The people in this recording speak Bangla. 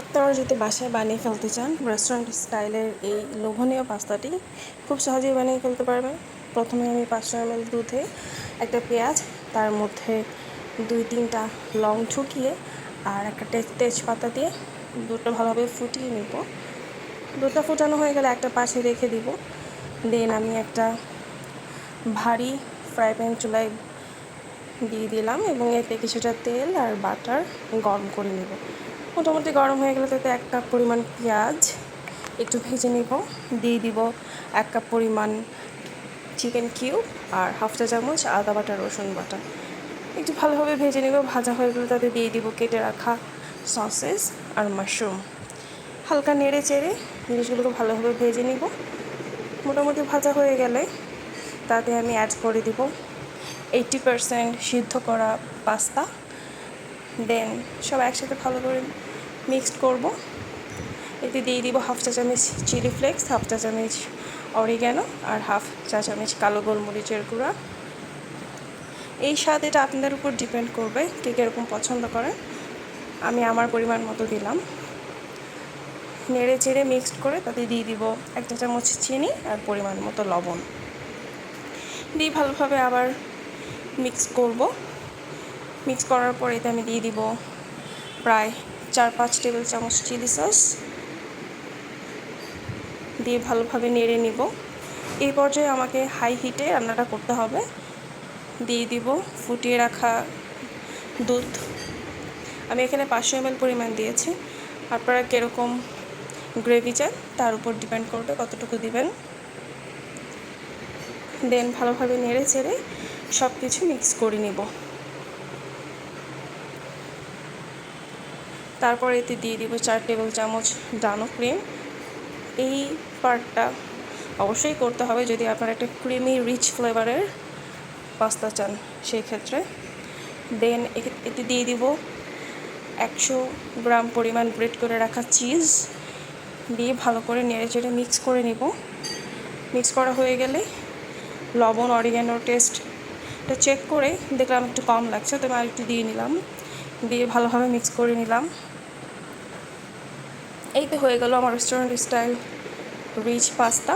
আপনারা যদি বাসায় বানিয়ে ফেলতে চান রেস্টুরেন্ট স্টাইলের এই লোভনীয় পাস্তাটি খুব সহজেই বানিয়ে ফেলতে পারবেন। প্রথমে আমি 500 ml দুধে একটা পেঁয়াজ, তার মধ্যে 2-3টা লং ঠুকিয়ে আর একটা তেজপাতা দিয়ে দুধটা ভালোভাবে ফুটিয়ে নেব। দুধটা ফুটানো হয়ে গেলে একটা পাশে রেখে দিব। দেন আমি একটা ভারী ফ্রাই প্যান চুলায় দিয়ে দিলাম এবং এতে কিছুটা তেল আর বাটার গরম করে নেব। মোটামুটি গরম হয়ে গেলে তাতে 1 কাপ পরিমাণ পেঁয়াজ একটু ভেজে নেব। দিয়ে দিব 1 কাপ পরিমাণ চিকেন কিউব আর হাফ চা চামচ আদা বাটা রসুন বাটা। একটু ভালোভাবে ভেজে নেব। ভাজা হয়ে গেলে তাতে দিয়ে দিব কেটে রাখা সসেস আর মাশরুম। হালকা নেড়ে চেড়ে জিনিসগুলোকে ভালোভাবে ভেজে নিব। মোটামুটি ভাজা হয়ে গেলে তাতে আমি অ্যাড করে দিব 80% সিদ্ধ করা পাস্তা। দেন সব একসাথে ভালো করে মিক্সড করব। এতে দিয়ে দিব হাফ চা চামচ চিলি ফ্লেক্স, হাফ চা চামচ অরিগ্যানো আর হাফ চা চামচ কালো গোলমরিচের গুঁড়া। এই স্বাদ এটা আপনাদের উপর ডিপেন্ড করবে কে কীরকম পছন্দ করেন। আমি আমার পরিমাণ মতো দিলাম। নেড়ে চেড়ে মিক্সড করে তাতে দিয়ে দিব 1 চা চামচ চিনি আর পরিমাণ মতো লবণ দিয়ে ভালোভাবে আবার মিক্স করব। মিক্স করার পর এতে আমি দিয়ে দিব প্রায় 4-5 টেবিল চামচ চিলি সস দিয়ে ভালোভাবে নেড়ে নিব। এই পর্যায়ে আমাকে হাই হিটে রান্নাটা করতে হবে। দিয়ে দিব ফুটিয়ে রাখা দুধ। আমি এখানে 500 ml পরিমাণ দিয়েছি। আপনারা কীরকম গ্রেভি চান তার উপর ডিপেন্ড করবে কতটুকু দিবেন। দেন ভালোভাবে নেড়ে চেড়ে সব কিছু মিক্স করে নিব। তারপর এতে দিয়ে দিব 4 টেবিল চামচ ডানো ক্রিম। এই পার্টটা অবশ্যই করতে হবে যদি আপনারা একটা ক্রিমি রিচ ফ্লেভারের পাস্তা চান সেই ক্ষেত্রে। দেন এতে দিয়ে দিব 100 গ্রাম পরিমাণ গ্রেট করে রাখা চিজ দিয়ে ভালো করে নেড়ে চেড়ে মিক্স করে নিব। মিক্স করা হয়ে গেলে লবণ অরিগ্যানোর টেস্টটা চেক করে দেখলাম একটু কম লাগছে, তো আমি আরেকটু দিয়ে নিলাম। দিয়ে ভালোভাবে মিক্স করে নিলাম। এই তো হয়ে গেল আমার রেস্টুরেন্ট স্টাইল রিচ পাস্তা।